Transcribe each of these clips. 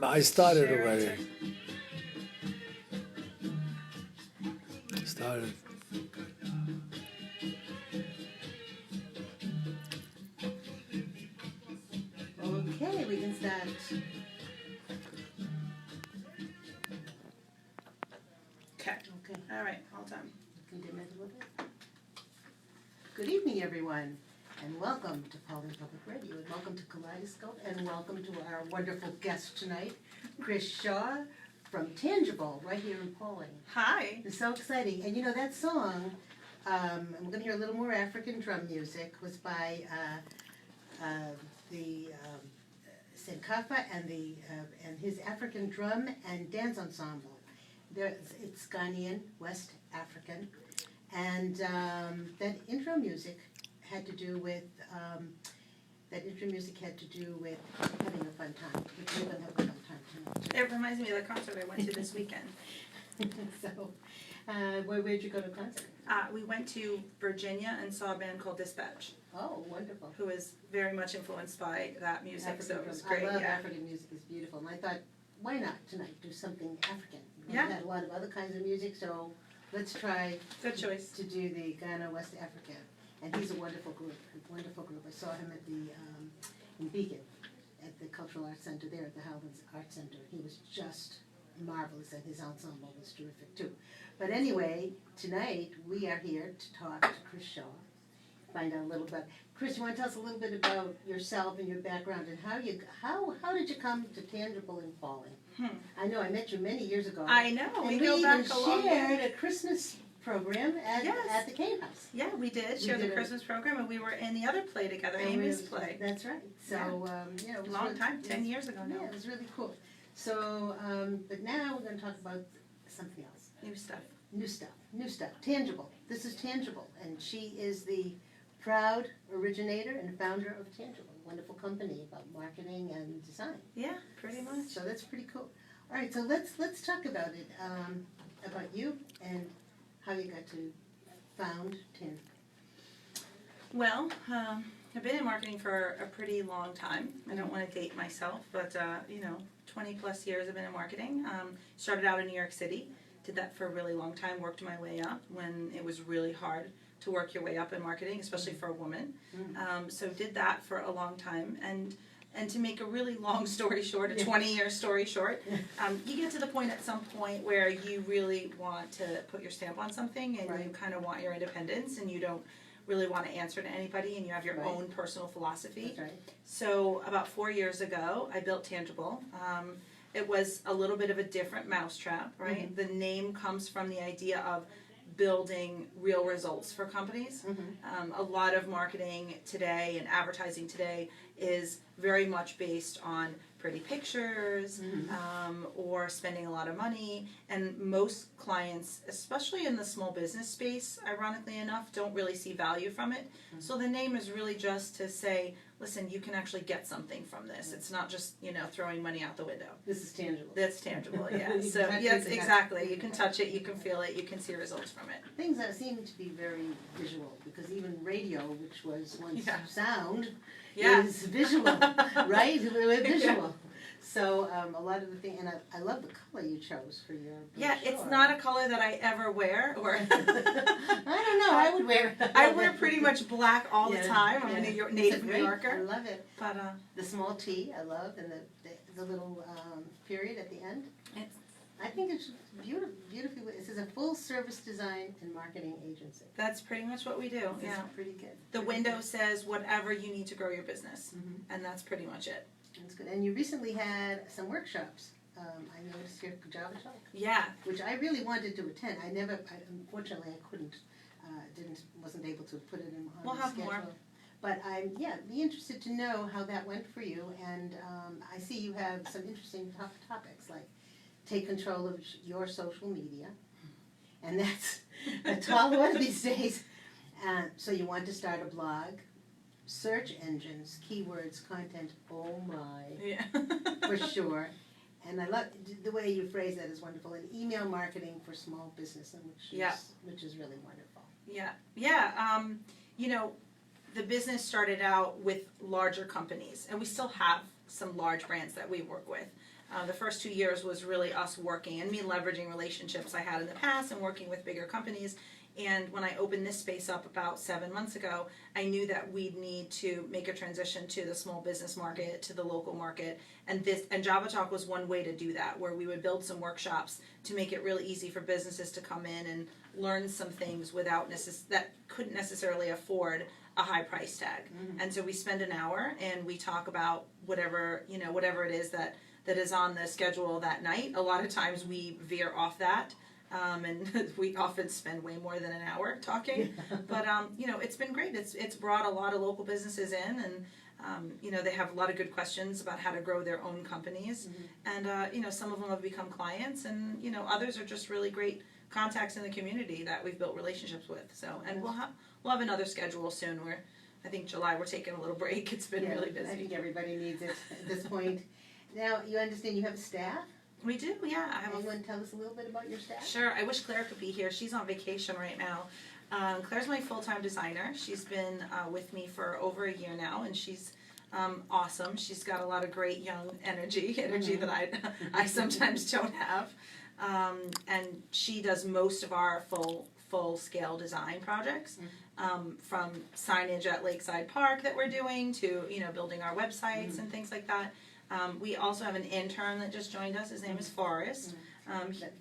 I started Share already. it. Started. Okay, we can start. Okay. Okay, All right. All done. can dim it a little bit. Good evening, everyone, and welcome to Pawling Public Radio, and welcome to Kaleidoscope, and welcome to our wonderful guest tonight, Chris Shaw from Tangible, right here in Pawling. Hi. It's so exciting, and you know that song. And we're going to hear a little more African drum music. Was by the Senkafa and his African drum and dance ensemble. It's Ghanaian, West African, and that intro music had to do with having a fun time. We're going to have a fun time tonight. It reminds me of the concert I went to this weekend. So, where'd you go to concert? We went to Virginia and saw a band called Dispatch, Oh, wonderful. who is very much influenced by that music. African So it drum. was great. I love Yeah. African music, it's beautiful. And I thought, why not tonight do something African? Yeah. We've had a lot of other kinds of music, so let's try Good choice. to do the Ghana West Africa. And he's a wonderful group, I saw him at the, in Beacon, at the Cultural Arts Center there at the Howlands Arts Center. He was just marvelous, and his ensemble was terrific too. But anyway, tonight we are here to talk to Chris Shaw, find out a little bit. Chris, you want to tell us a little bit about yourself and your background, and how did you come to Tangible in Pawling? I know I met you many years ago. I know. And We we go even back a long shared way. a Christmas program Yes. at the Cane House. Yeah, we did. We Share the did it. Christmas program, and we were in the other play together, And Amy's we- play. That's right. So, it was Long really- time, 10 years ago Yeah, now. it was really cool. So, but now we're going to talk about something else. New stuff. New stuff, Tangible. This is Tangible, and she is the proud originator and founder of Tangible, a wonderful company about marketing and design. Yeah, pretty much. So that's pretty cool. All right, so let's talk about it, about you and how you got to found Tangible. Well, I've been in marketing for a pretty long time. I don't want to date myself, but 20 plus years I've been in marketing. Started out in New York City, did that for a really long time, worked my way up when it was really hard to work your way up in marketing, especially for a woman. So did that for a long time, and to make a really long story short, a 20-year story short, you get to the point at some point where you really want to put your stamp on something, and you kind of want your independence, and you don't really want to answer to anybody, and you have your own personal philosophy. That's right. So about 4 years ago, I built Tangible. It was a little bit of a different mousetrap, right? The name comes from the idea of building real results for companies. A lot of marketing today and advertising today is very much based on pretty pictures or spending a lot of money, and most clients, especially in the small business space, ironically enough, don't really see value from it. So the name is really just to say, listen, you can actually get something from this. It's not just, throwing money out the window. This is Tangible. That's tangible, yeah. You So, can touch yes, it, exactly. You can touch it, you can feel it, you can see results from it. Things that seem to be very visual, because even radio, which was once Yeah. sound, Yeah. is visual, right? We're visual. So a lot of the things, and I love the color you chose for your brochure. Yeah, it's not a color that I ever wear, or I don't know, I would wear it. I wear pretty much black all the time. I'm a It's native great- New Yorker. I love it. But The small T, I love, and the little period at the end. it's, I think it's beautifully. This is a full-service design and marketing agency. that's pretty much what we do. It's Yeah. pretty good. The window says whatever you need to grow your business, and that's pretty much it. That's good. And you recently had some workshops. I noticed here, Java Talk, Yeah. which I really wanted to attend. Unfortunately, I couldn't, wasn't able to put it on We'll the have schedule. more. But be interested to know how that went for you. And I see you have some interesting topics, like take control of your social media. And that's a tall one these days. So you want to start a blog, search engines, keywords, content, oh my, Yeah. for sure. And I love the way you phrase that is wonderful. And email marketing for small business, and which is really wonderful. Yeah. Yeah. The business started out with larger companies, and we still have some large brands that we work with. The first 2 years was really us working and me leveraging relationships I had in the past and working with bigger companies. And when I opened this space up about 7 months ago, I knew that we'd need to make a transition to the small business market, to the local market. And Java Talk was one way to do that, where we would build some workshops to make it really easy for businesses to come in and learn some things without that couldn't necessarily afford a high price tag. Mm-hmm. And so we spend an hour and we talk about whatever it is that is on the schedule that night. A lot of times we veer off that. And we often spend way more than an hour talking, but it's been great. It's brought a lot of local businesses in, and they have a lot of good questions about how to grow their own companies, mm-hmm. and some of them have become clients, and others are just really great contacts in the community that we've built relationships with. So, and we'll have another schedule soon. I think July we're taking a little break. It's been really busy. I think everybody needs it at this point. Now, you understand you have a staff? We do, yeah. You want to tell us a little bit about your staff? Sure. I wish Claire could be here. She's on vacation right now. Claire's my full-time designer. She's been with me for over a year now, and she's awesome. She's got a lot of great young energy mm-hmm. that I sometimes don't have. And she does most of our full-scale design projects, from signage at Lakeside Park that we're doing to building our websites mm-hmm. and things like that. We also have an intern that just joined us. His name is Forrest.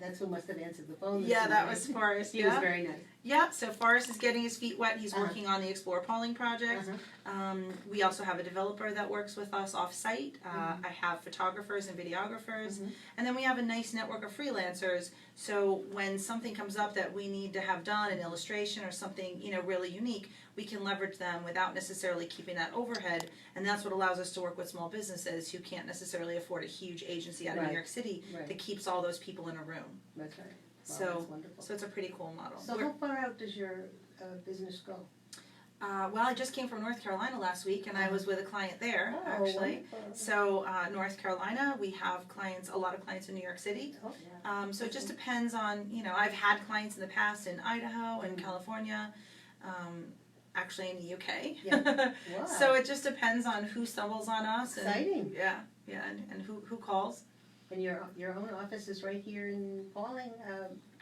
That's who must have answered the phone. Yeah, that was Forrest. He was very nice. Yeah, so Forrest is getting his feet wet. He's working on the Explore Pawling project. We also have a developer that works with us off-site. I have photographers and videographers. And then we have a nice network of freelancers. So when something comes up that we need to have done, an illustration or something really unique, we can leverage them without necessarily keeping that overhead. And that's what allows us to work with small businesses who can't necessarily afford a huge agency out of New York City that keeps all those people in a room. That's right. Wow, so, that's wonderful. So it's a pretty cool model. So how far out does your business go? Well, I just came from North Carolina last week, and I was with a client there, actually. Wonderful. So North Carolina, we have a lot of clients in New York City. So it just depends on, I've had clients in the past in Idaho and California, actually in the UK. Yeah. Wow. So it just depends on who stumbles on us. Exciting. And who calls. And your own office is right here in Pawling,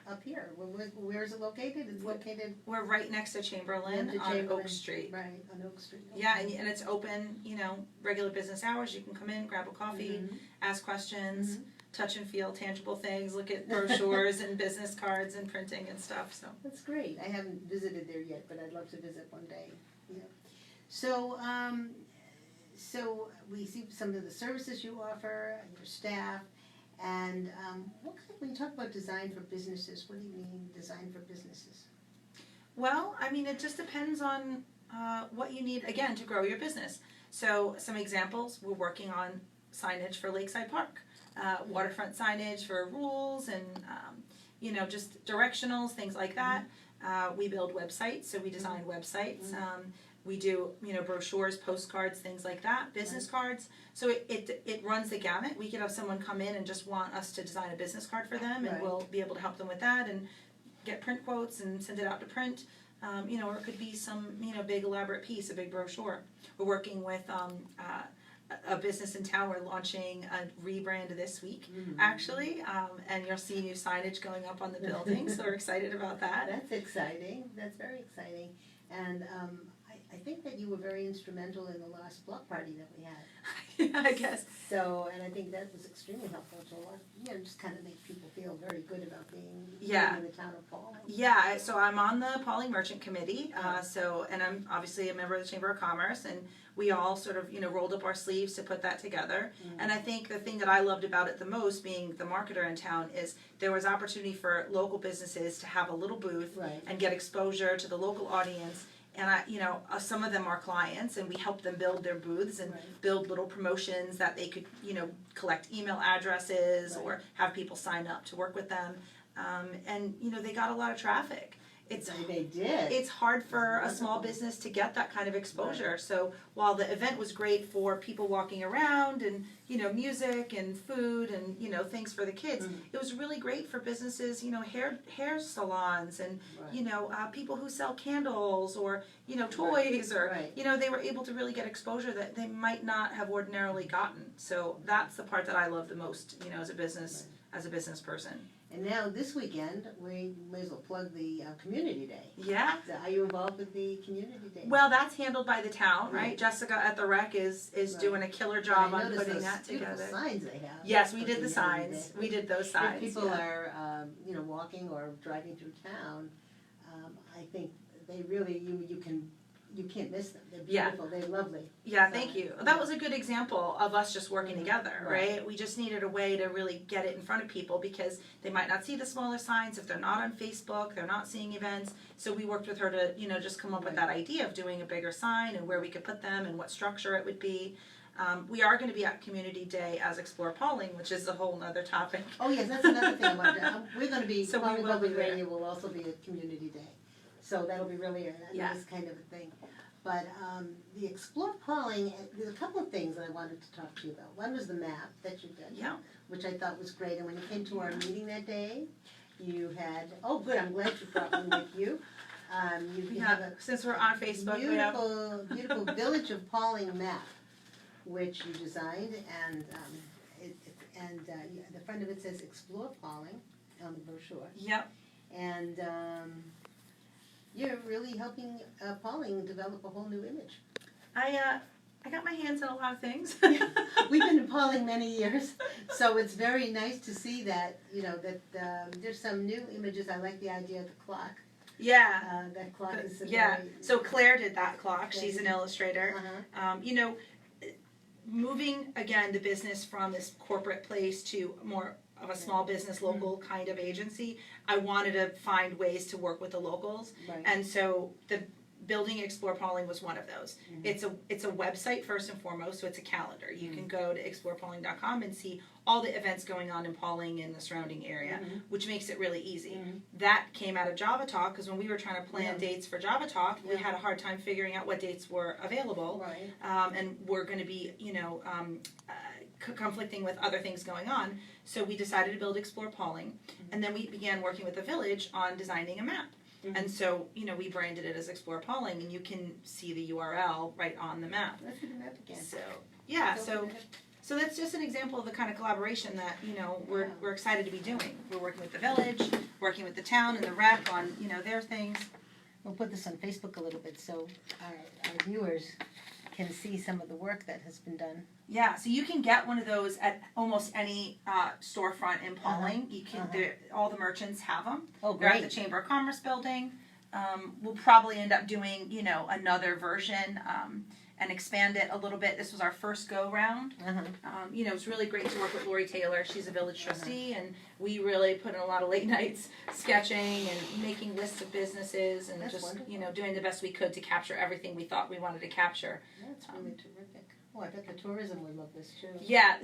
up here. Where is it located? It's located. We're right next to Chamberlain on Oak Street. Right, on Oak Street. Okay. Yeah, and it's open, regular business hours. You can come in, grab a coffee, mm-hmm. ask questions, touch and feel tangible things, look at brochures and business cards and printing and stuff. So that's great. I haven't visited there yet, but I'd love to visit one day. Yeah. So, so we see some of the services you offer and your staff. And when you talk about design for businesses, what do you mean design for businesses? Well, it just depends on what you need, again, to grow your business. So some examples, we're working on signage for Lakeside Park, waterfront signage for rules and, just directionals, things like that. We build websites, so we design websites. We do, brochures, postcards, things like that, business cards. So it runs the gamut. We could have someone come in and just want us to design a business card for them, and we'll be able to help them with that and get print quotes and send it out to print. Or it could be some, big elaborate piece, a big brochure. We're working with a business in town. We're launching a rebrand this week, actually, and you'll see new signage going up on the building. So we're excited about that. That's exciting. That's very exciting. And I think that you were very instrumental in the last block party that we had. Yeah, I guess. So, and I think that was extremely helpful to just kind of make people feel very good about being in the town of Pawling. Yeah, so I'm on the Pawling Merchant Committee, and I'm obviously a member of the Chamber of Commerce, and we all sort of, rolled up our sleeves to put that together. And I think the thing that I loved about it the most, being the marketer in town, is there was opportunity for local businesses to have a little booth and get exposure to the local audience. And some of them are clients, and we help them build their booths and build little promotions that they could, collect email addresses or have people sign up to work with them. And they got a lot of traffic. They did. It's hard for a small business to get that kind of exposure. Right. So while the event was great for people walking around and, music and food and, things for the kids, it was really great for businesses, hair salons and, people who sell candles or, toys or, Right. They were able to really get exposure that they might not have ordinarily gotten. So that's the part that I love the most, as a business person. And now this weekend, we may as well plug the Community Day. Yeah. So are you involved with the Community Day? Well, that's handled by the town, right? Jessica at the rec is doing a killer job on putting that together. Beautiful signs they have. Yes, we did the signs. We did those signs. If people are, walking or driving through town, I think they really, you can't miss them. They're beautiful. They're lovely. Yeah, thank you. That was a good example of us just working together, right? We just needed a way to really get it in front of people because they might not see the smaller signs if they're not on Facebook, they're not seeing events. So we worked with her to, just come up with that idea of doing a bigger sign and where we could put them and what structure it would be. We are going to be at Community Day as Explore Pawling, which is a whole nother topic. Oh yes, that's another thing I wanted to, we're going to be, So Pawling we will Public be there. Radio will also be at Community Day. So that'll be really a nice kind of a thing. But the Explore Pawling, there's a couple of things that I wanted to talk to you about. One was the map that you did, which I thought was great. And when you came to our meeting that day, you had, oh good, I'm glad you brought one with you. You have a since we're on Facebook, beautiful Village of Pawling map, which you designed, and the front of it says Explore Pawling on the brochure. Yep. And you're really helping Pawling develop a whole new image. I got my hands in a lot of things. We've been in Pawling many years, so it's very nice to see that, there's some new images. I like the idea of the clock. Yeah. That clock is So Claire did that clock. She's an illustrator. Uh-huh. Moving, again, the business from this corporate place to more of a small business, local kind of agency, I wanted to find ways to work with the locals. Right. And so the Building Explore Pawling was one of those. It's a website first and foremost, so it's a calendar. You can go to explorepawling.com and see all the events going on in Pawling and the surrounding area, which makes it really easy. That came out of Java Talk, because when we were trying to plan dates for Java Talk, we had a hard time figuring out what dates were available. Right. And we're going to be, conflicting with other things going on. So we decided to build Explore Pawling, and then we began working with the village on designing a map. And so, we branded it as Explore Pawling, and you can see the URL right on the map. Let's see the map again. So that's just an example of the kind of collaboration that, we're excited to be doing. We're working with the village, working with the town and the rec on, their things. We'll put this on Facebook a little bit so our viewers can see some of the work that has been done. Yeah, so you can get one of those at almost any storefront in Pawling. You can, all the merchants have them. Oh, They're great. at the Chamber of Commerce building. We'll probably end up doing, another version and expand it a little bit. This was our first go round. It's really great to work with Lori Taylor. She's a village trustee, and we really put in a lot of late nights sketching and making lists of businesses and That's just, wonderful. doing the best we could to capture everything we thought we wanted to capture. That's really terrific. Oh, I bet the tourism would love this too. Yeah,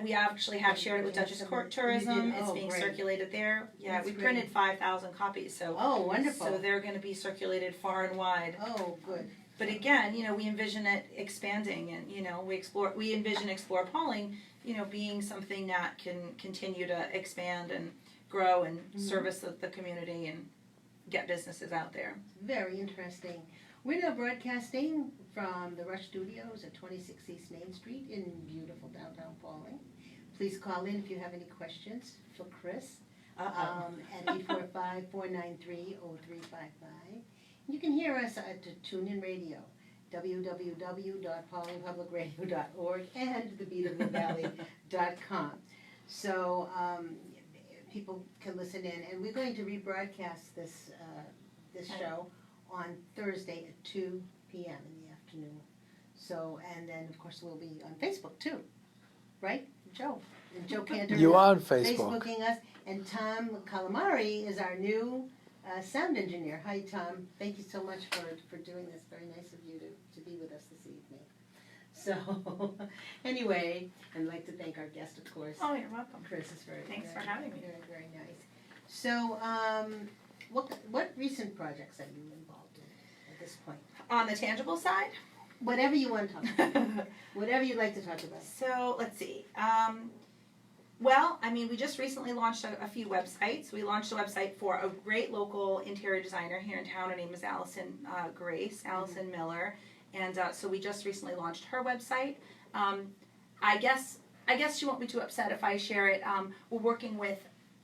we actually have shared it with Dutchess Court Tourism. It's Oh, being great. circulated there. Yeah, That's we great. printed 5,000 copies, so Oh, wonderful. so they're going to be circulated far and wide. Oh, good. But again, we envision it expanding, and we envision Explore Pawling, being something that can continue to expand and grow and service the community and get businesses out there. Very interesting. We're now broadcasting from the Rush Studios at 26 East Main Street in beautiful downtown Pawling. Please call in if you have any questions for Chris at 845-493-0355. You can hear us at TuneIn Radio, www.pawlingpublicradio.org, and thebeatofthevalley.com. So people can listen in, and we're going to rebroadcast this show on Thursday at 2 p.m. in the afternoon. So, and then of course we'll be on Facebook too, right, Joe? And Joe Kantor You is are on Facebook. Facebooking us, and Tom Calamari is our new sound engineer. Hi, Tom. Thank you so much for doing this. Very nice of you to be with us this evening. So, anyway, I'd like to thank our guest, of course. Oh, you're welcome. Chris is Thanks for having me. Very, very nice. So, What recent projects are you involved in at this point? On the tangible side? Whatever you want to talk about. Whatever you'd like to talk about. So let's see. Well, I mean, we just recently launched a few websites. We launched a website for a great local interior designer here in town. Her name is Allison Miller, and so we just recently launched her website. I guess she won't be too upset if I share it. We're working with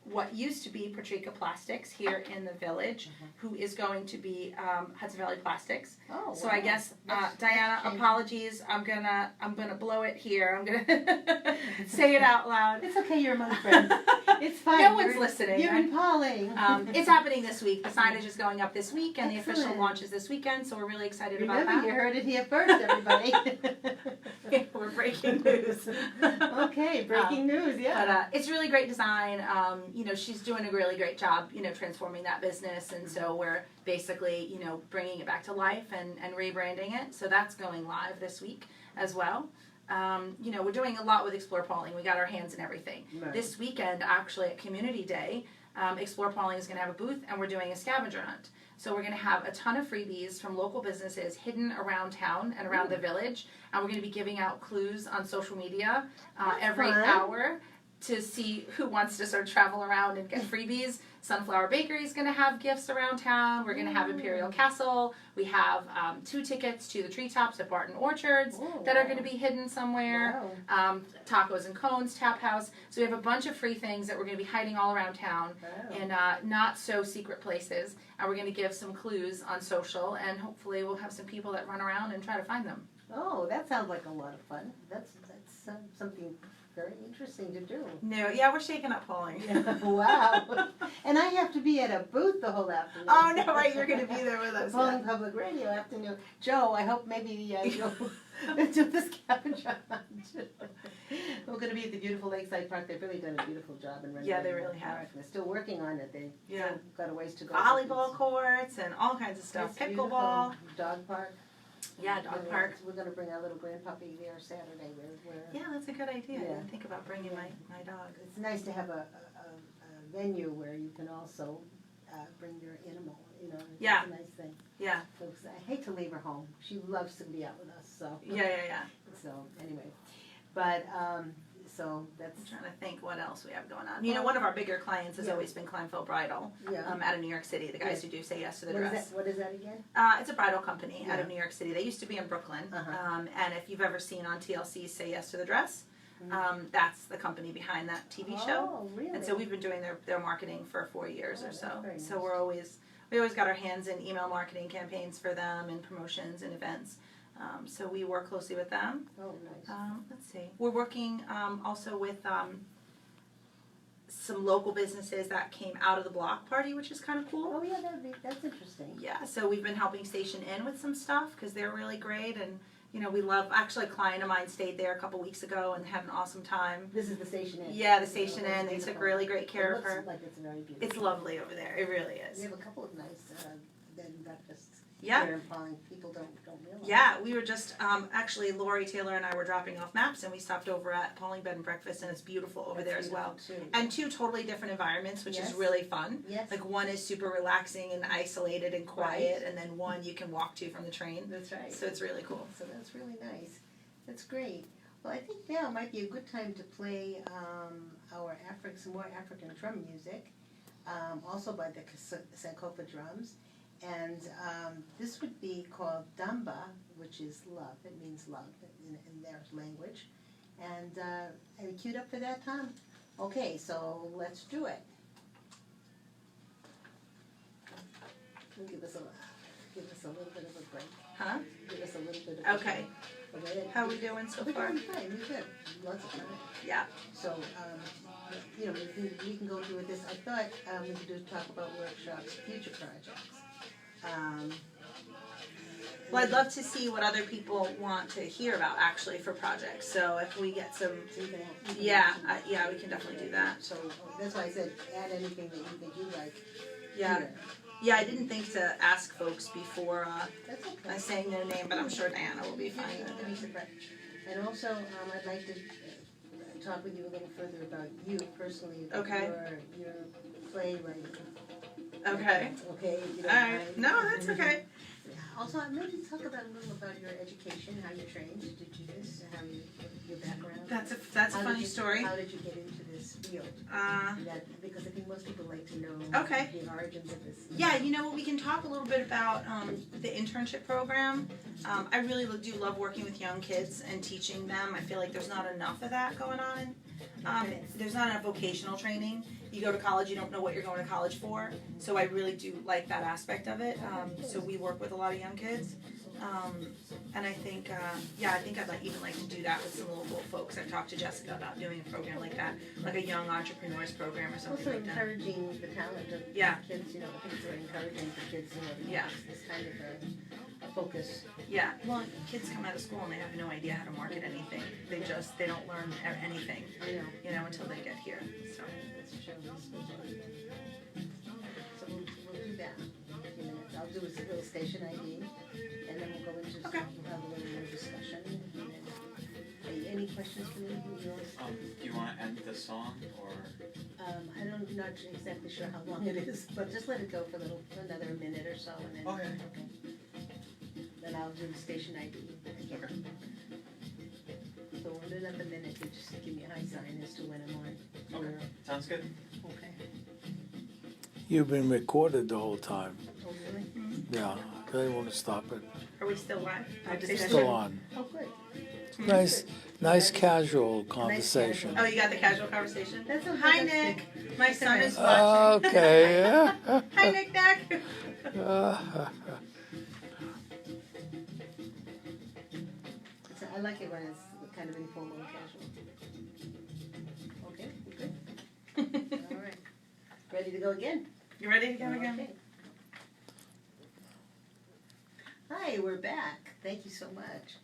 what used to be Patrica Plastics here in the village, who is going to be Hudson Valley Plastics. Oh, So wow. I guess Diana, apologies. I'm gonna blow it here. I'm gonna say it out loud. It's okay, you're among friends. It's fine. No one's listening. You're in Pawling. It's happening this week. The signage is going up this week, and the official Excellent. launch is this weekend. So we're really excited Remember, about you heard it here first, everybody. that. We're breaking news. Okay, breaking news, yeah. But it's really great design. You know, she's doing a really great job, you know, transforming that business. And so we're basically, you know, bringing it back to life and rebranding it. So that's going live this week as well. You know, we're doing a lot with Explore Pawling. We got our hands in everything. Right. This weekend, actually, at Community Day, Explore Pawling is going to have a booth, and we're doing a scavenger hunt. So we're going to have a ton of freebies from local businesses hidden around town and around the village. And we're going to be giving out clues on social media every fun. hour to see who wants to sort of travel around and get freebies. Sunflower Bakery is going to have gifts around town. We're going to have Imperial Castle. We have 2 tickets to the treetops at Barton Orchards that are going to be hidden somewhere. Wow. Tacos and Cones Tap House. So we have a bunch of free things that we're going to be hiding all around town Wow. in not so secret places. And we're going to give some clues on social, and hopefully we'll have some people that run around and try to find them. Oh, that sounds like a lot of fun. That's something very interesting to do. No, yeah, we're shaking up Pawling. Wow. And I have to be at a booth the whole afternoon. Oh, no, right, you're going to be there with The us. Pawling Public Radio afternoon. Joe, I hope maybe you'll do the scavenger hunt. We're going to be at the beautiful Lakeside Park. They've really done a beautiful job in renovating. Yeah, they really the have. park. They're still working on it. They've Yeah. got a ways to go. Volleyball courts and all kinds of stuff. It's Pickleball. beautiful. Dog park. Yeah, dog park. We're going to bring our little grandpuppy there Saturday. Yeah, that's a good idea. I Yeah. didn't think about bringing my dog. It's nice to have a venue where you can also bring your animal. You know, it's Yeah. a nice thing. Yeah. Folks, I hate to leave her home. She loves to be out with us. So Yeah. So anyway, but so that's I'm trying to think what else we have going on. You know, one of our bigger clients has always been Kleinfeld Bridal yeah. out of New York City, the guys who do Say Yes to the Dress. What is that again? It's a bridal company out of New York City. They used to be in Brooklyn. And if you've ever seen on TLC Say Yes to the Dress, that's the company behind that TV show. Oh, really? And so we've been doing their marketing for 4 years or so. Very nice. So we always got our hands in email marketing campaigns for them and promotions and events. So we work closely with them. Oh, nice. Let's see. We're working also with some local businesses that came out of the block party, which is kind of cool. Oh, yeah, that's interesting. Yeah, so we've been helping Station Inn with some stuff because they're really great, and you know we love. Actually, a client of mine stayed there a couple weeks ago and had an awesome time. This is the Station Inn. Yeah, the Station Oh, Inn. They beautiful. took really great care It of her. looks like it's very beautiful. It's lovely over there. It really is. We have a couple of nice bed and breakfasts. Yeah. Here in Pawling. People don't realize. Yeah, we were just actually Lori Taylor and I were dropping off maps, and we stopped over at Pawling Bed and Breakfast, and it's beautiful over there as well. Too. And 2 totally different environments, which Yes. is really fun. Yes. Like one is super relaxing and isolated and quiet, and then one you can walk to from the train. That's right. So it's really cool. So that's really nice. That's great. Well, I think now might be a good time to play some more African drum music, also by the Sankofa drums. And this would be called Damba, which is love. It means love in their language. And are you queued up for that, Tom? Okay, so let's do it. Give us a little bit of a break. Huh? Give us a little bit of Okay. a break. How are we doing so We're far? doing fine. We're good. Lots of time. Yeah. So, you know, we can go through with this. I thought we could talk about workshops, future projects. Well, I'd love to see what other people want to hear about actually for projects. So if we get some, so you can yeah, we can definitely do that. So that's why I said add anything that you think you like. Yeah. Here. Yeah, I didn't think to ask folks before That's okay. saying their name, but I'm sure Diana will be fine with Be it. surprised. And also, I'd like to talk with you a little further about you personally, about Okay. your playwriting. Okay. Okay, if you All don't right. mind. No, that's okay. Also, maybe talk about a little about your education, how you trained to do this, how you, your background. That's a How funny did you- story. How did you get into this field? Because I think most people like to know Okay. the origins of this. Yeah, you know what, we can talk a little bit about the internship program. I really do love working with young kids and teaching them. I feel like there's not enough of that going on. There's not enough vocational training. You go to college, you don't know what you're going to college for. So I really do like that aspect of it. So we work with a lot of young kids. And I think, I think I'd even like to do that with some local folks. I've talked to Jessica about doing a program like that, like a young entrepreneurs program or something Also like that. encouraging the talent of Yeah. kids, I think it's very encouraging for kids, to Yeah. have this kind of a focus. Yeah, well, kids come out of school and they have no idea how to market anything. They don't learn anything, I know. until they get here, so. That's true. So we'll do that in a few minutes. I'll do a little station ID, and then we'll go into Okay. have a little more discussion. And then, any questions for me? Do you want to end the song or? I'm not exactly sure how long it is, but just let it go for another minute or so, and then. Okay. Then I'll do the station ID again. Okay. So when we're at the minute, you just give me a high sign as to when I'm on. Okay. Sounds good. Okay. You've been recorded the whole time. Oh, really? Yeah, they want to stop it. Are we still live? It's still on. Oh, good. Nice casual conversation. Oh, you got the casual conversation? That's okay. Hi, That's Nick. My son is watching. Okay. Hi, Nick. I like it when it's kind of informal and casual. Okay, good. All right. Ready to go again? You ready to go again? Okay. Hi, we're back. Thank you so much.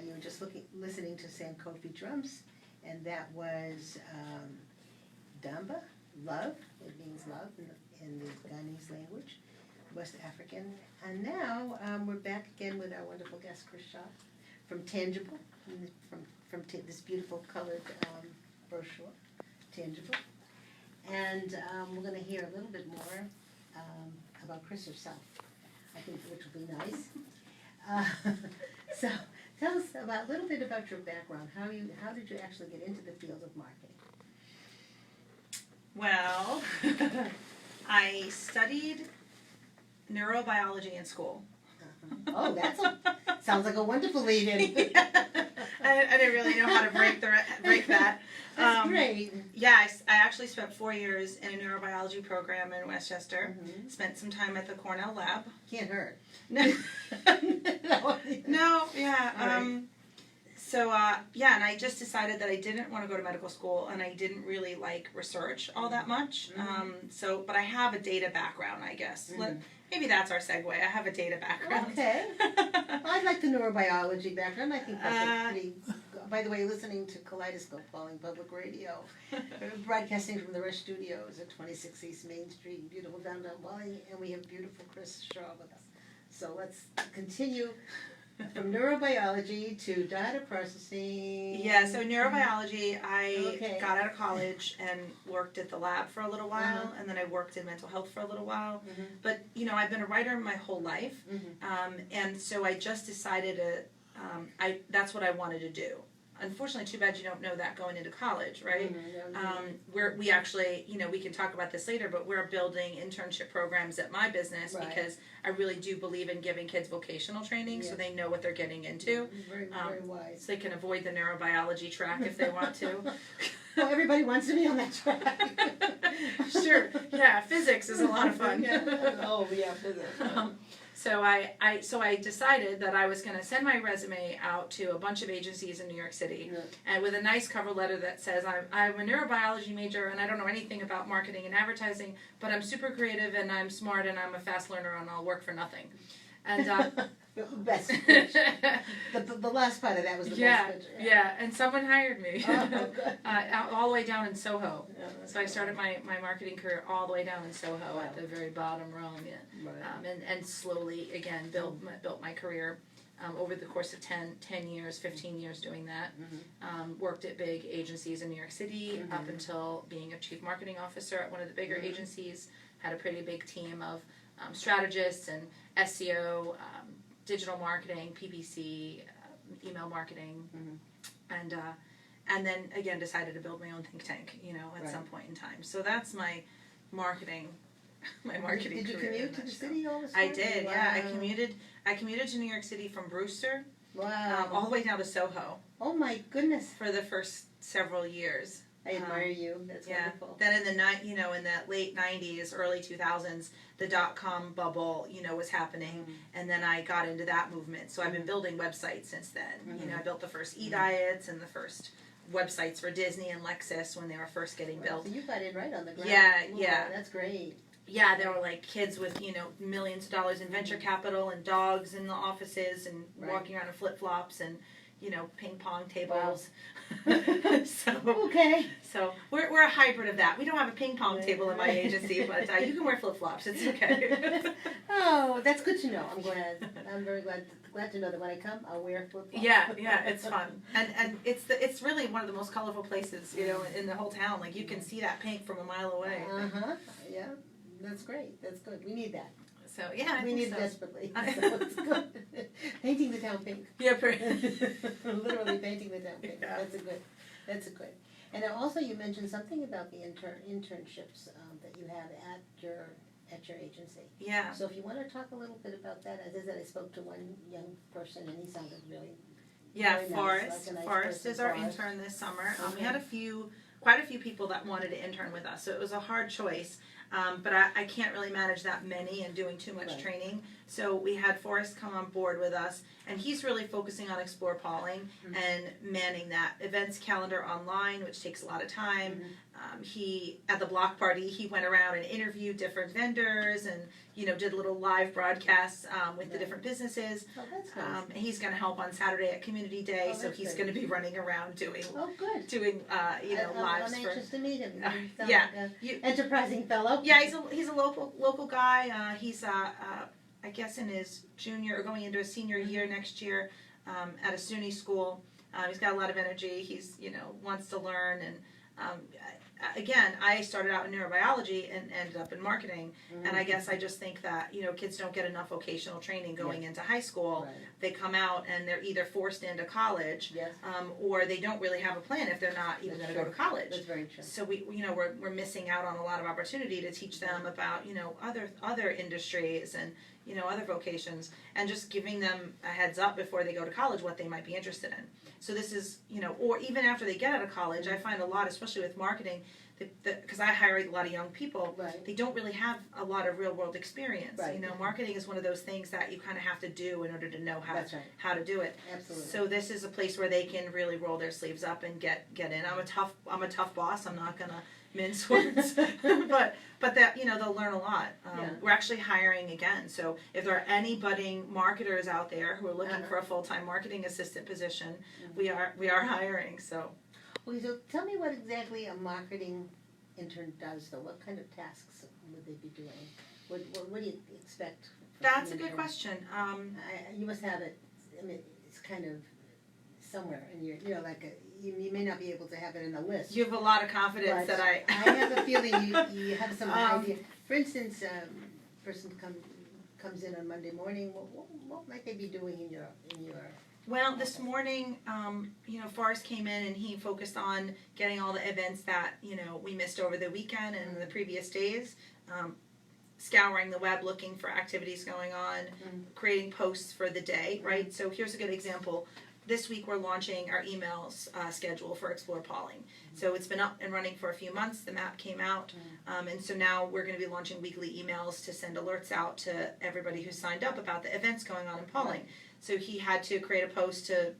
You were just listening to Sam Kofi drums, and that was Damba, love. It means love in the Ghanese language, West African. And now we're back again with our wonderful guest, Chris Shaw, from Tangible, from this beautiful colored brochure, Tangible. And we're going to hear a little bit more about Chris herself, I think, which will be nice. So tell us a little bit about your background. How did you actually get into the field of marketing? Well, I studied neurobiology in school. Oh, sounds like a wonderful lead-in. I didn't really know how to break that. That's great. Yeah, I actually spent 4 years in a neurobiology program in Westchester. Mm-hmm. Spent some time at the Cornell lab. Can't hurt. No, No. yeah. Right. And I just decided that I didn't want to go to medical school, and I didn't really like research all that much. Mm-hmm. But I have a data background, I guess. Mm-hmm. Maybe that's our segue. I have a data background. Okay. I like the neurobiology background. I think that's pretty. By the way, listening to Kaleidoscope, Pawling Public Radio, broadcasting from the Rush Studios at 26 East Main Street, beautiful downtown Pawling, and we have beautiful Chris Shaw with us. So let's continue from neurobiology to data processing. Yeah, so neurobiology, I Okay. got out of college and worked at the lab for a little while, Uh-huh. and then I worked in mental health for a little while. Mm-hmm. But, I've been a writer my whole life, and so I just decided that's what I wanted to do. Unfortunately, too bad you don't know that going into college, right? We actually, we can talk about this later, but we're building internship programs at my business Right. because I really do believe in giving kids vocational training so Yes. they know what they're getting into. Very, very wise. So they can avoid the neurobiology track if they want to. Well, everybody wants to be on that track. Sure, yeah, physics is a lot of fun. Oh, yeah, physics. So I decided that I was going to send my resume out to a bunch of agencies in New York City, and with a nice cover letter that says I'm a neurobiology major and I don't know anything about marketing and advertising, but I'm super creative and I'm smart and I'm a fast learner and I'll work for nothing. And best pitch. The last part of that was the best pitch. Yeah, and someone hired me Oh, good. all the way down in Soho. Yeah, that's So I started my marketing career all the way down in Soho at the very bottom rung, Right. and slowly again built my career. over the course of 10 years, 15 years doing that. Worked at big agencies in New York City up until being a chief marketing officer at one of the bigger agencies. Had a pretty big team of strategists and SEO, digital marketing, PPC, email marketing, and then again decided to build my own think tank, at some point in time. So that's my marketing Did you career. commute to the city all the time? I did, Wow. yeah. I commuted to New York City from Brewster, Wow. all the way down to Soho Oh my goodness. for the first several years. I admire you. That's wonderful. Then in the late '90s, early 2000s, the .com bubble, was happening, and then I got into that movement. So I've been building websites since then. I built the first e-diets and the first websites for Disney and Lexus when they were first getting built. So you got in right on the ground. Yeah. That's great. Yeah, there were like kids with, millions of dollars in venture capital and dogs in the offices and walking around in flip-flops and, ping pong tables. Okay. So we're a hybrid of that. We don't have a ping pong table in my agency, but you can wear flip-flops. It's okay. Oh, that's good to know. I'm very glad to know that when I come, I'll wear flip-flops. Yeah, it's fun. And it's really one of the most colorful places, in the whole town. Like you can see that pink from a mile away. Yeah. That's great. That's good. We need that. So yeah, we need it desperately. So it's good. Painting the town pink. Yeah, Literally painting the town pink. Yeah. That's a good. And also, you mentioned something about the internships that you have at your agency. Yeah. So if you want to talk a little bit about that, as I said, I spoke to one young person and he sounded really. Yeah, very nice, Forrest. like a nice Forrest person. is our Forrest. intern this summer. We Okay. had quite a few people that wanted to intern with us, so it was a hard choice. But I can't really manage that many and doing too much Right. training. So we had Forrest come on board with us, and he's really focusing on Explore Pawling and manning that events calendar online, which takes a lot of time. He, at the block party, he went around and interviewed different vendors and, did little live broadcasts with the different businesses. Oh, that's nice. And he's going to help on Saturday at Community Day, Oh, so that's he's good. going to be running around doing Oh, good. lives I'm for. anxious to meet him. He sounds Yeah. like You- a enterprising fellow. Yeah, he's a local guy. He's I guess in his junior or going into a senior year next year at a SUNY school. He's got a lot of energy. He's wants to learn and. Again, I started out in neurobiology and ended up in marketing, and I guess I just think that kids don't get enough vocational training going into high school. Right. They come out and they're either forced into college, Yes. or they don't really have a plan if they're not even going to go to college. That's very true. So we're missing out on a lot of opportunity to teach them about other industries and other vocations, and just giving them a heads up before they go to college what they might be interested in. So this is or even after they get out of college, I find a lot, especially with marketing, because I hire a lot of young people, Right. they don't really have a lot of real world experience. Right. Marketing is one of those things that you kind of have to do in order to know That's right. how to do it. Absolutely. So this is a place where they can really roll their sleeves up and get in. I'm a tough boss. I'm not gonna mince words, but that they'll learn a lot. Yeah. We're actually hiring again. So if there are any budding marketers out there who are looking for a full-time marketing assistant position, we are hiring. So. Okay, so tell me what exactly a marketing intern does, though. What kind of tasks would they be doing? What do you expect? From That's an a good intern? question. You must have it. I mean, it's kind of somewhere in your, you may not be able to have it in a list. You have a lot of confidence but that I. I have a feeling you have some idea. For instance, person comes in on Monday morning. What might they be doing in your? Well, this morning, Forrest came in and he focused on getting all the events that, we missed over the weekend and the previous days, scouring the web, looking for activities going on, creating posts for the day, right? So here's a good example. This week we're launching our email schedule for Explore Pawling. So it's been up and running for a few months. The map came out. And so now we're going to be launching weekly emails to send alerts out to everybody who's signed up about the events going on in Pawling. So he had to create a post to,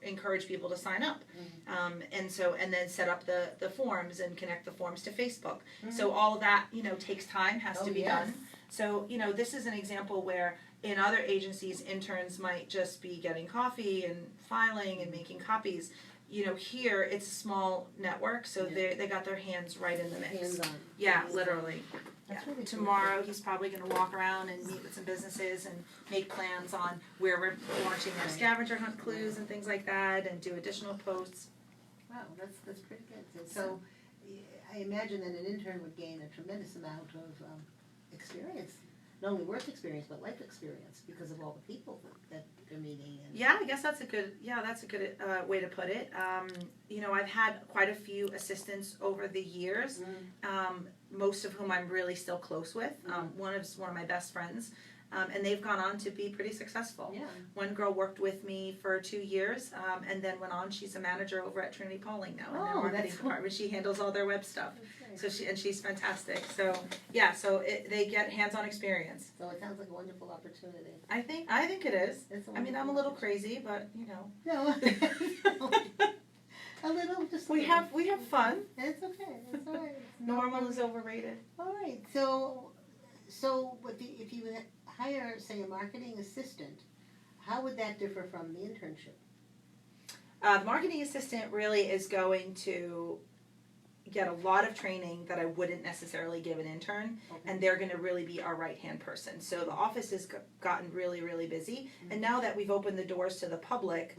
encourage people to sign up. And then set up the forms and connect the forms to Facebook. So all of that, takes time, has to be done. So, this is an example where in other agencies, interns might just be getting coffee and filing and making copies. here it's a small network, so they got their hands right in the mix. Hands-on. Yeah, literally. That's Yeah. really cool. Tomorrow he's probably going to walk around and meet with some businesses and make plans on where we're launching our scavenger hunt clues and things like that, and do additional posts. Wow, that's pretty good. And so, I imagine that an intern would gain a tremendous amount of experience, not only work experience but life experience because of all the people that they're meeting. And Yeah, I guess that's a good way to put it. I've had quite a few assistants over the years, most of whom I'm really still close with. One is one of my best friends. And they've gone on to be pretty successful. Yeah. One girl worked with me for 2 years, and then went on. She's a manager over at Trinity Pawling now in their marketing that's cool. department. She handles all their web stuff. Okay. So she's fantastic. So they get hands-on experience. So it sounds like a wonderful opportunity. I think it is. It's I mean, I'm a little crazy, but No. A little, just a we little. have fun. It's okay. It's all right. It's Normal is overrated. All right. So if you would hire, say, a marketing assistant, how would that differ from the internship? The marketing assistant really is going to get a lot of training that I wouldn't necessarily give an intern, and they're going to really be our right-hand person. So the office has gotten really, really busy, and now that we've opened the doors to the public,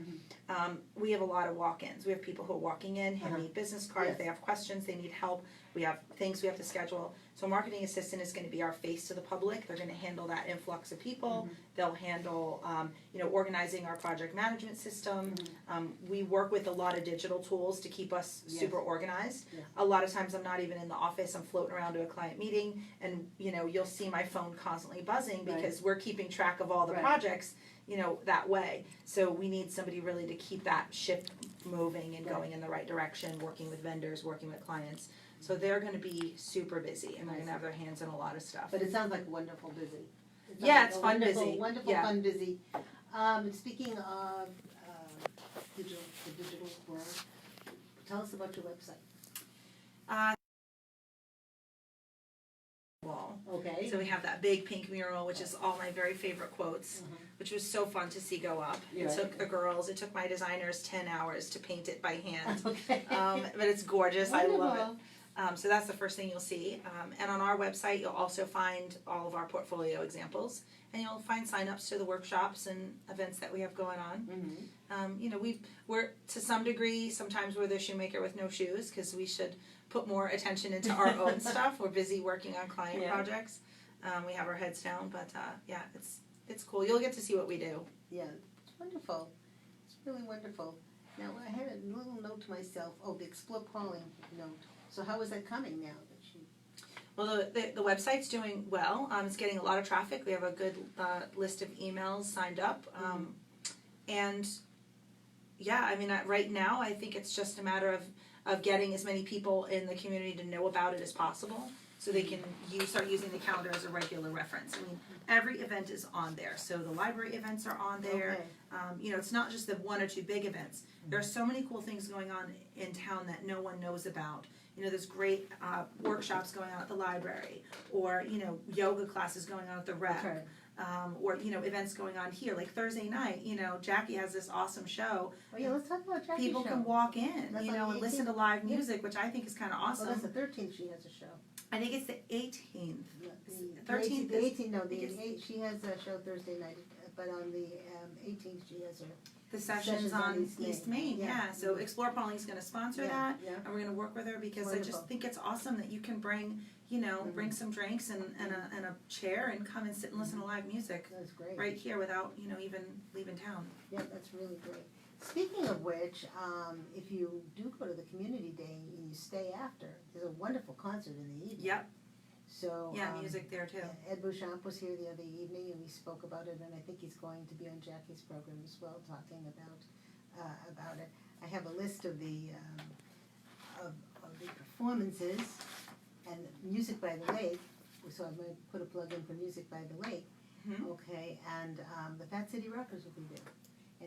we have a lot of walk-ins. We have people who are walking in, handing me business cards, if they have questions, they need help, we have things we have to schedule. So a marketing assistant is going to be our face to the public. They're going to handle that influx of people. They'll handle, organizing our project management system. We work with a lot of digital tools to keep us super organized. Yeah. A lot of times I'm not even in the office. I'm floating around to a client meeting, and you'll see my phone constantly buzzing because we're keeping track of all the projects, that way. So we need somebody really to keep that ship moving and going in the right direction, working with vendors, working with clients. So they're going to be super busy, and they're going to have their hands on a lot of stuff. But it sounds like wonderful busy. It sounds Yeah, like it's a fun wonderful, busy. Wonderful, Yeah. fun busy. And speaking of the digital world, tell us about your website. Wall. Okay. So we have that big pink mural, which is all my very favorite quotes, which was so fun to see go up. Yeah. It took my designers 10 hours to paint it by hand. Okay. But it's gorgeous. I love Wonderful. it. So that's the first thing you'll see. And on our website, you'll also find all of our portfolio examples, and you'll find sign-ups to the workshops and events that we have going on. We're to some degree, sometimes we're the shoemaker with no shoes, because we should put more attention into our own stuff. We're busy working on client projects. We have our heads down, but it's cool. You'll get to see what we do. Yeah, it's wonderful. It's really wonderful. Now, I had a little note to myself. Oh, the Explore Pawling note. So how is that coming now? Well, the website's doing well. It's getting a lot of traffic. We have a good list of emails signed up. And right now I think it's just a matter of getting as many people in the community to know about it as possible, so they can start using the calendar as a regular reference. I mean, every event is on there. So the library events are on there. Okay. It's not just the 1 or 2 big events. There are so many cool things going on in town that no one knows about. There's great workshops going on at the library, or yoga classes going on at the rec. That's right. Or events going on here, like Thursday night. Jackie has this awesome show. Oh yeah, let's talk about Jackie's People show. can walk in, That's on and the listen to 18th? live music, which I think is kind of Oh, awesome. that's the 13th she has a show. I think it's the 18th. The 13th The is- 18th, no, the I think 8th, she has a show Thursday night, but on the 18th she has her. The session's Sessions on on East East Main. Main, Yeah. So Explore Pawling's going to sponsor that, Yeah. and we're going to work with her because I Wonderful. just think it's awesome that you can bring, bring some drinks and a chair and come and sit and listen to live music That's great. right here without, even leaving town. Yeah, that's really great. Speaking of which, if you do go to the community day and you stay after, there's a wonderful concert in the evening. Yep. So Yeah, music there too. Ed Bouchamp was here the other evening and we spoke about it, and I think he's going to be on Jackie's program as well, talking about it. I have a list of the performances and Music by the Lake. So I'm going to put a plug in for Music by the Lake. Mhm. Okay, and the Fat City Rockers will be there,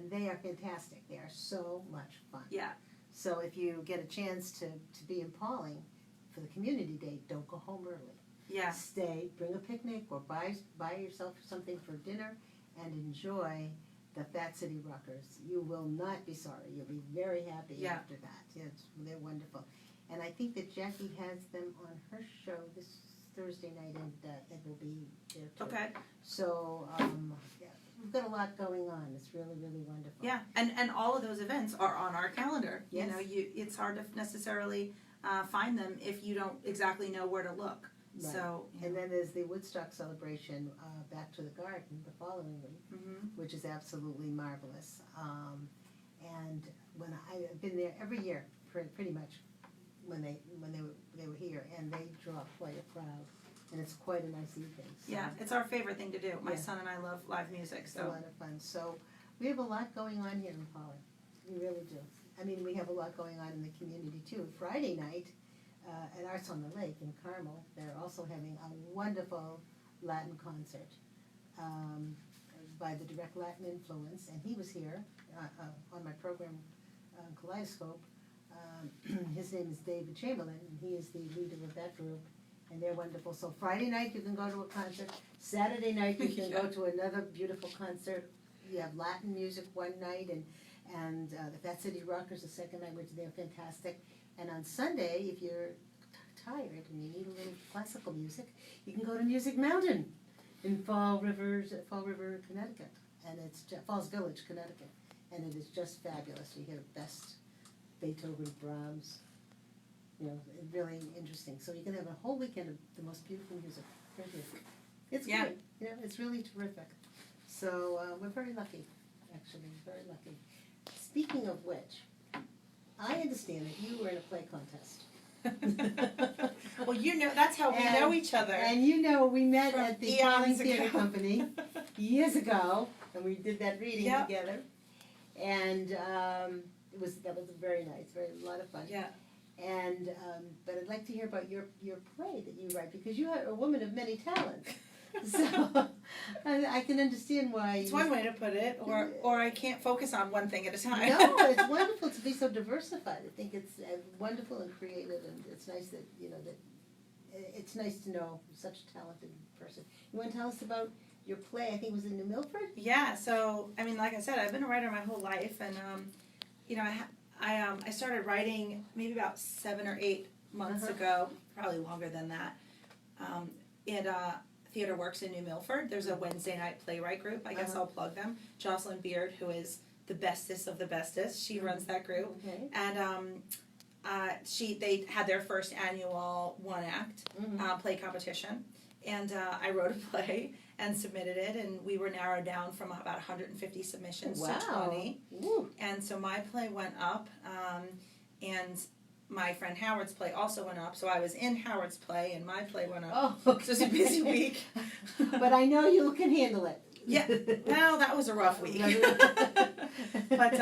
and they are fantastic. They are so much fun. Yeah. So if you get a chance to be in Pawling for the community day, don't go home early. Yeah. Stay, bring a picnic, or buy yourself something for dinner, and enjoy the Fat City Rockers. You will not be sorry. You'll be very happy Yeah. after that. They're wonderful. And I think that Jackie has them on her show this Thursday night, and Ed will be there too. Okay. So, yeah, we've got a lot going on. It's really, really wonderful. Yeah, and all of those events are on our calendar. Yes. You know, it's hard to necessarily find them if you don't exactly know where to look. Right. So, And then there's the Woodstock celebration, Back to the Garden, the following week, which is absolutely marvelous. And when I've been there every year, pretty much, when they were here, and they draw quite a crowd, and it's quite a nice evening. So yeah, it's our favorite thing to do. My Yeah. son and I love live music, it's a so lot of fun. So we have a lot going on here in Pawling. We really do. I mean, we have a lot going on in the community too. Friday night at Arts on the Lake in Carmel, they're also having a wonderful Latin concert by the Direct Latin Influence, and he was here on my program Kaleidoscope. His name is David Chamberlain, and he is the leader of that group, and they're wonderful. So Friday night you can go to a concert. Saturday night you can go to another beautiful concert. You have Latin music one night, and the Fat City Rockers the second night, which they're fantastic. And on Sunday, if you're tired and you need a little classical music, you can go to Music Mountain in Fall River, Connecticut, and it's Falls Village, Connecticut, and it is just fabulous. You hear the best Beethoven, Brahms, you know, really interesting. So you can have a whole weekend of the most beautiful music right here. It's Yeah. great. You know, it's really terrific. So we're very lucky, actually, very lucky. Speaking of which, I understand that you were in a play contest. well, you know, that's how we know each other. And you know, we met From at the eons Pawling Theater ago. Company years ago, and we did that reading Yep. together. And that was very nice, a lot of fun. Yeah. And but I'd like to hear about your play that you write, because you are a woman of many talents. So I can understand why. It's one way to put it, or I can't focus on one thing at a time. No, it's wonderful to be so diversified. I think it's wonderful and creative, and it's nice that it's nice to know such a talented person. You want to tell us about your play? I think it was in New Milford. Yeah. So I mean, like I said, I've been a writer my whole life, and I started writing maybe about 7 or 8 months ago, probably longer than that. Theater Works in New Milford. There's a Wednesday night playwright group. I guess I'll plug them. Jocelyn Beard, who is the bestest of the bestest, she runs that group. Okay. And they had their first annual one-act play competition, and I wrote a play and submitted it, and we were narrowed down from about 150 submissions to 20. Woo. And so my play went up, and my friend Howard's play also went up, so I was in Howard's play, and my play went up. Oh, okay. So it was a busy week. But I know you can handle it. Yeah, well, that was a rough week. But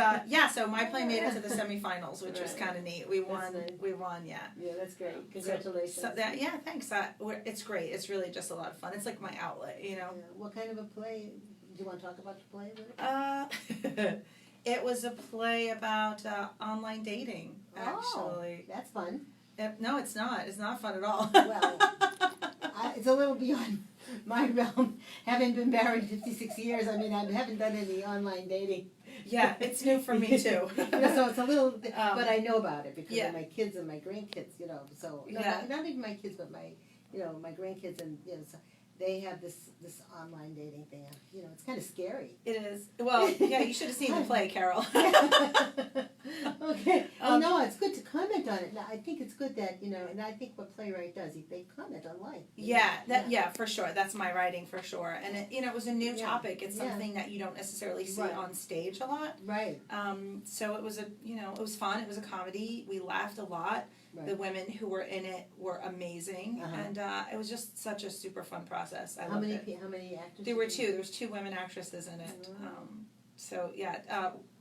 so my play made it to the semifinals, which was kind of neat. We won. Nice. We won. Yeah. Yeah, that's great. Congratulations. So thanks. It's great. It's really just a lot of fun. It's like my outlet, you know. Yeah. What kind of a play? Do you want to talk about the play a little? It was a play about online dating, actually. Oh, that's fun. No, it's not. It's not fun at all. Well, it's a little beyond my realm. Having been married 56 years, I mean, I haven't done any online dating. Yeah, it's new for me too. So it's a little, but I know about it because Yeah. of my kids and my grandkids, you know. So not even my kids, but my grandkids, and so they have this online dating thing. You know, it's kind of scary. It is. Well, yeah, you should have seen the play, Carol. Okay. Well, no, it's good to comment on it. No, I think it's good that, and I think what playwright does, they comment on life. Yeah, for sure. That's my writing for sure. And it was a new topic. It's Yeah. something that you don't necessarily see Right. on stage a lot. Right. So it was it was fun. It was a comedy. We laughed a lot. Right. The women who were in it were amazing, Uh-huh. and it was just such a super fun process. I How loved many it. how many actors? There were did two. There was 2 women actresses in it.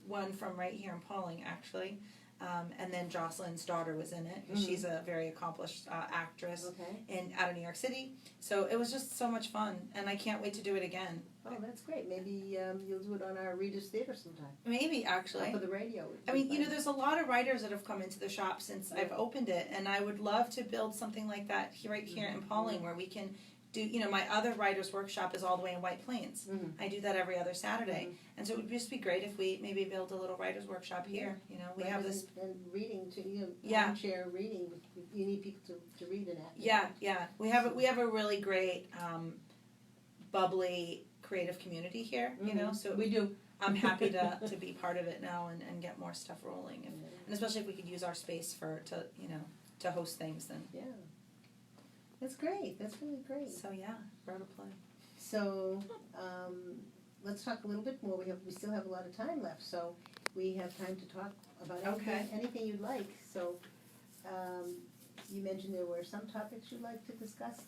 One from right here in Pawling, actually, and then Jocelyn's daughter was in it. She's a very accomplished actress Okay. out of New York City. So it was just so much fun, and I can't wait to do it again. Oh, that's great. Maybe you'll do it on our Readers Theater sometime. Maybe actually. For the radio. I mean, there's a lot of writers that have come into the shop since I've opened it, and I would love to build something like that right here in Pawling, where we can my other writer's workshop is all the way in White Plains. I do that every other Saturday. And so it would just be great if we maybe build a little writer's workshop here. We have this. And reading too, Yeah. armchair reading, you need people to read it at. Yeah. We have a really great, bubbly, creative community here, so We do. I'm happy to be part of it now and get more stuff rolling. And especially if we could use our space to host things, then. Yeah. That's great, that's really great. So yeah, wrote a play. So, let's talk a little bit more, we still have a lot of time left, so we have time to talk about anything you'd like. So, you mentioned there were some topics you'd like to discuss?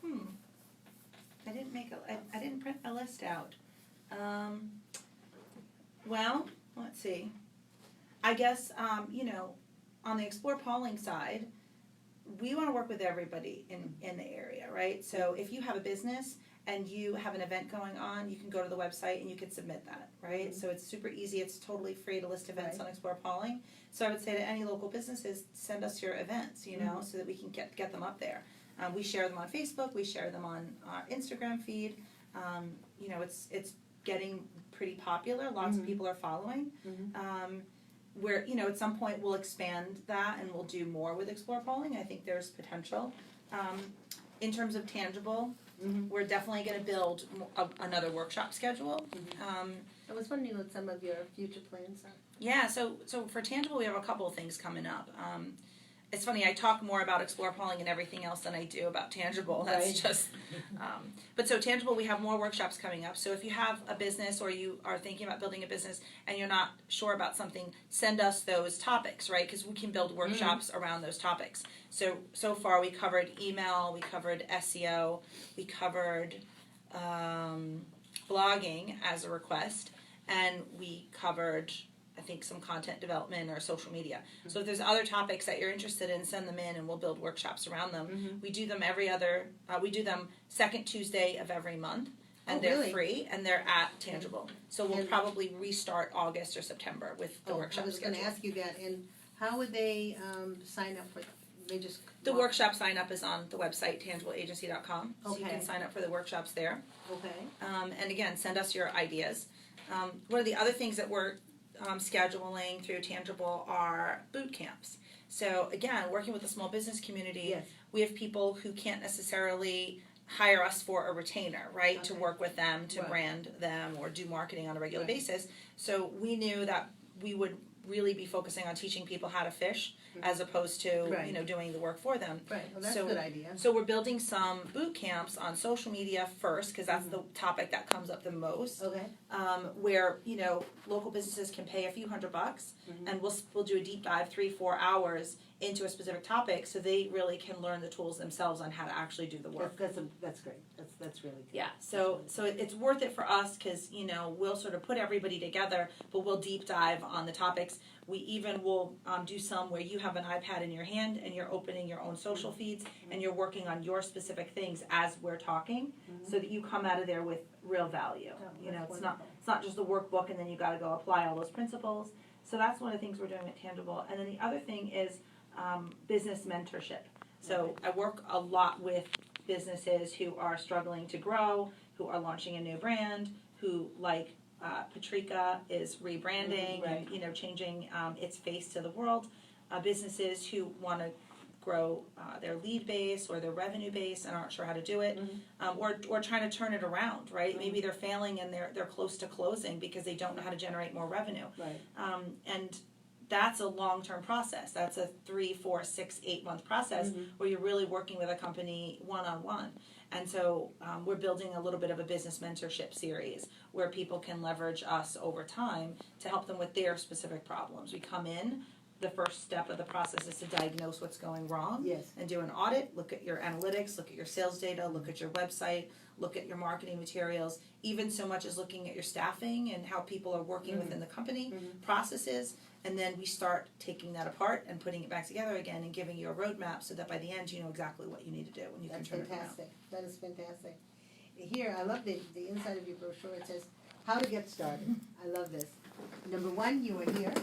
I didn't print a list out. Well, let's see. I guess, on the Explore Pawling side, we want to work with everybody in the area, right? So if you have a business and you have an event going on, you can go to the website and you can submit that, right? So it's super easy. It's totally free to list events on Explore Pawling. So I would say to any local businesses, send us your events, so that we can get them up there. We share them on Facebook. We share them on our Instagram feed. It's getting pretty popular. Lots of people are following. Where, at some point we'll expand that and we'll do more with Explore Pawling. I think there's potential. In terms of tangible, we're definitely going to build another workshop schedule. I was wondering what some of your future plans are. Yeah, so for tangible, we have a couple of things coming up. It's funny, I talk more about Explore Pawling and everything else than I do about tangible. That's just, but so tangible, we have more workshops coming up. So if you have a business or you are thinking about building a business and you're not sure about something, send us those topics, right? Because we can build workshops around those topics. So far we covered email, we covered SEO, we covered blogging as a request, and we covered, I think, some content development or social media. So if there's other topics that you're interested in, send them in and we'll build workshops around them. We do them we do them second Tuesday of every month, and they're free and they're at Tangible. So we'll probably restart August or September with the workshop I was schedule. going to ask you that, and how would they sign up for them? They just The workshop sign up is on the website, tangibleagency.com. So you can sign up for the workshops there. And again, send us your ideas. One of the other things that we're scheduling through Tangible are boot camps. So again, working with the small business community, we have people who can't necessarily hire us for a retainer, right? To work with them, to brand them, or do marketing on a regular basis. So we knew that we would really be focusing on teaching people how to fish as opposed to doing the work for them. Well, that's a good idea. So we're building some boot camps on social media first, because that's the topic that comes up the most. Where local businesses can pay a few $100, and we'll do a deep dive 3-4 hours into a specific topic, so they really can learn the tools themselves on how to actually do the work. That's great. That's really good. Yeah, so it's worth it for us because we'll sort of put everybody together, but we'll deep dive on the topics. We even will do some where you have an iPad in your hand and you're opening your own social feeds and you're working on your specific things as we're talking, so that you come out of there with real value. It's not just the workbook and then you got to go apply all those principles. So that's one of the things we're doing at Tangible. And then the other thing is business mentorship. So I work a lot with businesses who are struggling to grow, who are launching a new brand, who like Patrika is rebranding and changing its face to the world. Businesses who want to grow their lead base or their revenue base and aren't sure how to do it, or trying to turn it around, right? Maybe they're failing and they're close to closing because they don't know how to generate more revenue. And that's a long-term process. That's a 3, 4, 6, 8 month process where you're really working with a company one-on-one. And so we're building a little bit of a business mentorship series where people can leverage us over time to help them with their specific problems. We come in, the first step of the process is to diagnose what's going wrong and do an audit, look at your analytics, look at your sales data, look at your website, look at your marketing materials, even so much as looking at your staffing and how people are working within the company, processes, and then we start taking that apart and putting it back together again and giving you a roadmap so that by the end you know exactly what you need to do and you can turn it around. That is fantastic. Here, I love the inside of your brochure. It says, how to get started. I love this. Number 1, you are here.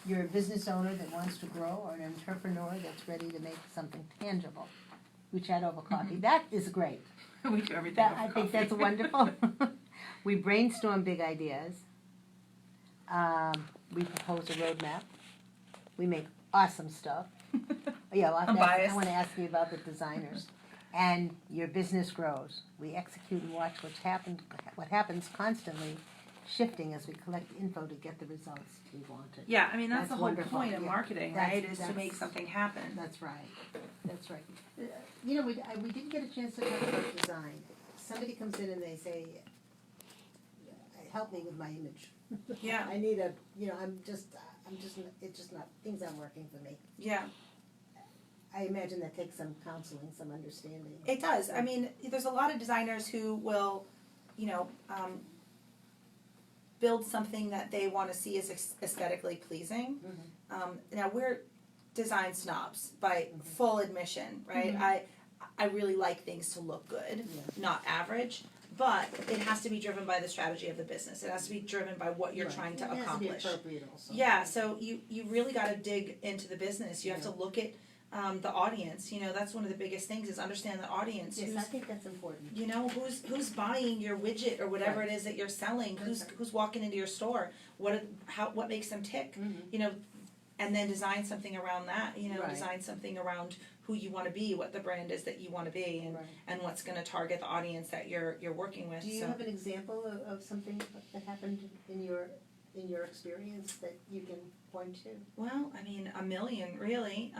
You're a business owner that wants to grow, or an entrepreneur that's ready to make something tangible. We chat over coffee. That is great. We do everything That, over I think coffee. that's wonderful. We brainstorm big ideas. We propose a roadmap. We make awesome stuff. Yeah, well, I'm biased. I want to ask you about the designers. And your business grows. We execute and watch what happens constantly, shifting as we collect info to get the results we wanted. Yeah, I mean, that's That's the whole wonderful, point of yeah. marketing, That's- right, is to that's- make something happen. That's right. That's right. You know, we didn't get a chance to talk about design. Somebody comes in and they say, help me with my image. Yeah. I need a, you know, it's just not, things aren't working for me. Yeah, I imagine that takes some counseling, some understanding. it does. I mean, there's a lot of designers who will, you know, build something that they want to see as aesthetically pleasing. Now, we're design snobs by full admission, right? I really like things to look good, not average. But it has to be driven by the strategy of the business. It has to be driven by what you're trying to accomplish. It has to be appropriate also. Yeah, so you really got to dig into the business. You have to look at the audience. You know, that's one of the biggest things is understand the audience. Yes, Who's, I think that's important. you know, who's buying your widget or whatever it is that you're selling? Who's walking into your store? What makes them tick? You know, and then design something around that. You know, design something around who you want to be, what the brand is that you want to be, and what's going to target the audience that you're working with. Do you have an example of something that happened in your experience that you can point to? Well, I mean, a million, really.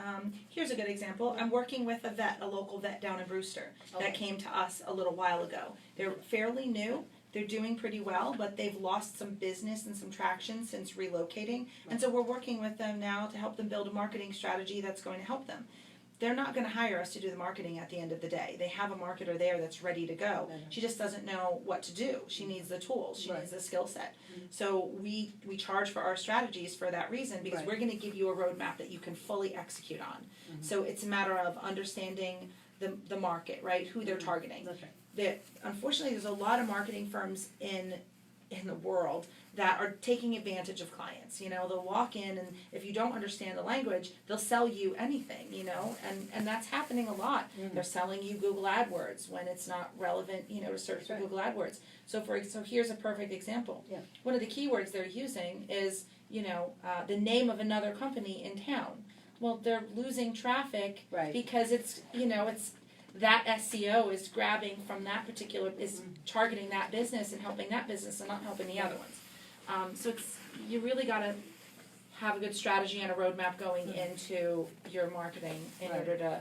Here's a good example. I'm working with a local vet down in Brewster that came to us a little while ago. They're fairly new. They're doing pretty well, but they've lost some business and some traction since relocating. And so we're working with them now to help them build a marketing strategy that's going to help them. They're not going to hire us to do the marketing at the end of the day. They have a marketer there that's ready to go. She just doesn't know what to do. She needs the tools. She needs the skill set. So we charge for our strategies for that reason because we're going to give you a roadmap that you can fully execute on. So it's a matter of understanding the market, right? Who they're targeting. That's right. Unfortunately, there's a lot of marketing firms in the world that are taking advantage of clients. You know, they'll walk in and if you don't understand the language, they'll sell you anything, you know, and that's happening a lot. They're selling you Google AdWords when it's not relevant, you know, to search for Google AdWords. So here's a perfect example. One of the keywords they're using is, you know, the name of another company in town. Well, they're losing traffic because it's, you know, it's that SEO is grabbing from that particular, is targeting that business and helping that business and not helping the other ones. So you really got to have a good strategy and a roadmap going into your marketing in order to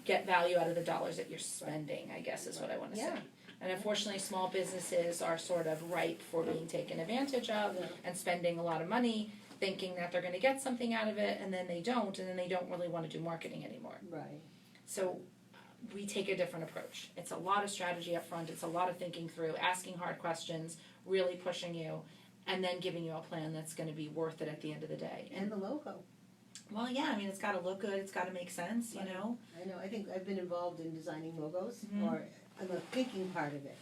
get value out of the dollars that you're spending, I guess is what I want to say. And unfortunately, small businesses are sort of ripe for being taken advantage of and spending a lot of money thinking that they're going to get something out of it, and then they don't, and then they don't really want to do marketing anymore. So we take a different approach. It's a lot of strategy up front. It's a lot of thinking through, asking hard questions, really pushing you, and then giving you a plan that's going to be worth it at the end of the day. And the logo. Well, yeah, I mean, it's got to look good. It's got to make sense, you know. I know. I think I've been involved in designing logos, or I'm a thinking part of it.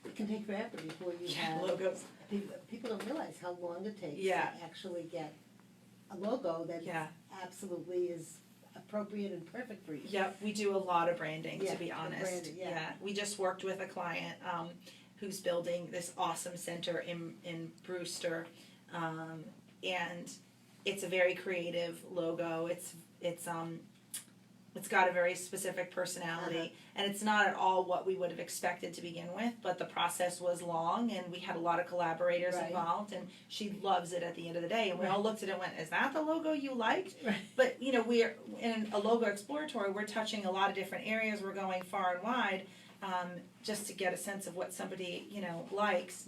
It can take forever before you have logos. People don't realize how long it takes to actually get a logo that absolutely is appropriate and perfect for you. Yep, we do a lot of branding, to be honest. Branding, We just worked with a client who's building this awesome center in Brewster, and it's a very creative logo. It's got a very specific personality, and it's not at all what we would have expected to begin with, but the process was long, and we had a lot of collaborators involved, and she loves it at the end of the day, and we all looked at it and went, is that the logo you liked? But, you know, we're in a logo exploratory, we're touching a lot of different areas, we're going far and wide, just to get a sense of what somebody, you know, likes,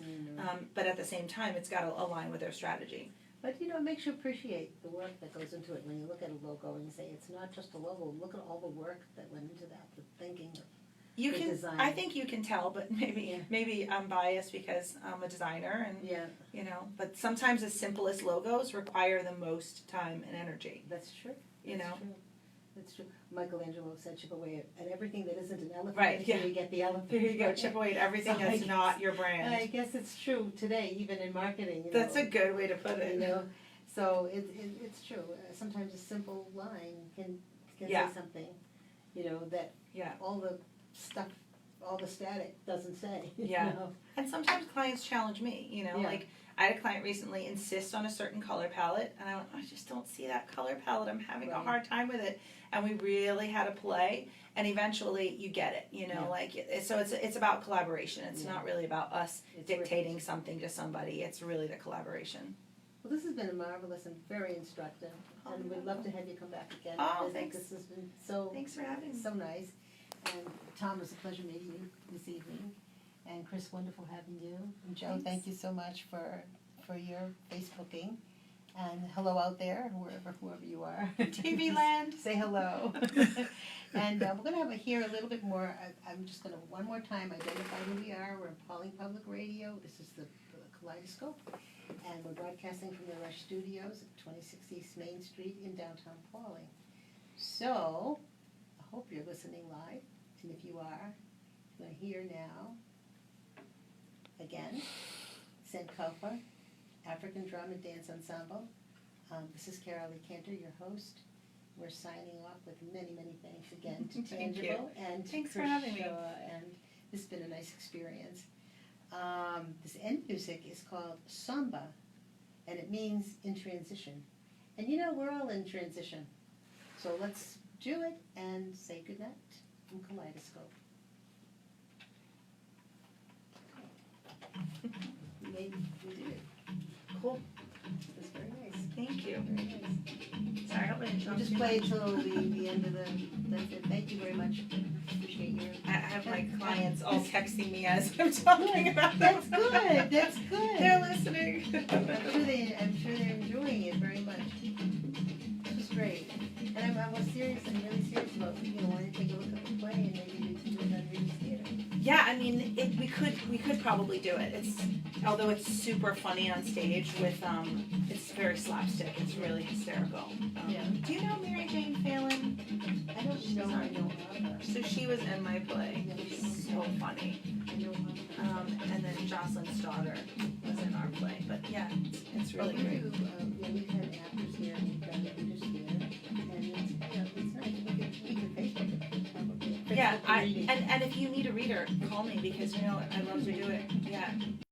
but at the same time, it's got to align with their strategy. But, you know, it makes you appreciate the work that goes into it when you look at a logo and you say, it's not just a logo, look at all the work that went into that, the thinking, You the can, design. I think you can tell, but maybe I'm biased because I'm a designer and, you know, but sometimes the simplest logos require the most time and energy. That's true. You know? That's true. Michelangelo said chip away at everything that isn't an elephant Right, you get the elephant. There you go, chip away at everything that's not your brand. I guess it's true today, even in marketing. You That's know, a good way to put it. You know, so it's true. Sometimes a simple line can say something, that Yeah. all the stuff, all the static doesn't say. Yeah. And sometimes clients challenge me, Yeah. like I had a client recently insist on a certain color palette, and I went, I just don't see that color palette. I'm having a Right. hard time with it. And we really had to play, and eventually you get it, Yeah. like, so it's about collaboration. It's Yeah. not really about us It's dictating something to somebody. It's really the collaboration. Well, this has been marvelous and very instructive, and we'd love to have you come back again. Oh, I think thanks. this has been so, Thanks for having me. so nice. And Tom, it was a pleasure meeting you this evening. And Chris, wonderful having you. And Joe, Thanks. thank you so much for your Facebooking. And hello out there, whoever you are. TV land. Say hello. And we're going to hear a little bit more. I'm just going to one more time identify who we are. We're in Pawling Public Radio. This is the Kaleidoscope. And we're broadcasting from the Rush Studios at 26 East Main Street in downtown Pawling. So, I hope you're listening live. And if you are, you're going to hear now, again, Sankofa, African Drum and Dance Ensemble. This is Carol-Lee Kantor, your host. We're signing off with many, many thanks again to Thank Tangible and Thanks for Chris having me. Shaw, and this has been a nice experience. This end music is called Samba, and it means in transition. And we're all in transition. So let's do it and say goodnight from Kaleidoscope. You did it. Cool. It was very nice. Thank you. Very nice. Sorry, I hope I didn't We'll jump just too play much. till the end of that's it. Thank you very much. Appreciate your. I have my clients all texting me as I'm talking about That's them. good. That's good. They're listening. I'm sure they're enjoying it very much. It was great. And I'm really serious about wanting to take a look at the play and maybe do it on Readers Theater. Yeah, I mean, we could probably do it. Although it's super funny on stage with it's very slapstick. It's really hysterical. Yeah. Do you know Mary Jane Phelan? I don't know. I know of her. So she was in my play. She's so funny. I know of her. And then Jocelyn's daughter was in our play. But yeah, it's really But we great. do, we've had actors here, we've done the Readers Theater, and it's nice. We can Facebook it probably. Yeah, Facebook reading. and if you need a reader, call me because I love to do it. Yeah.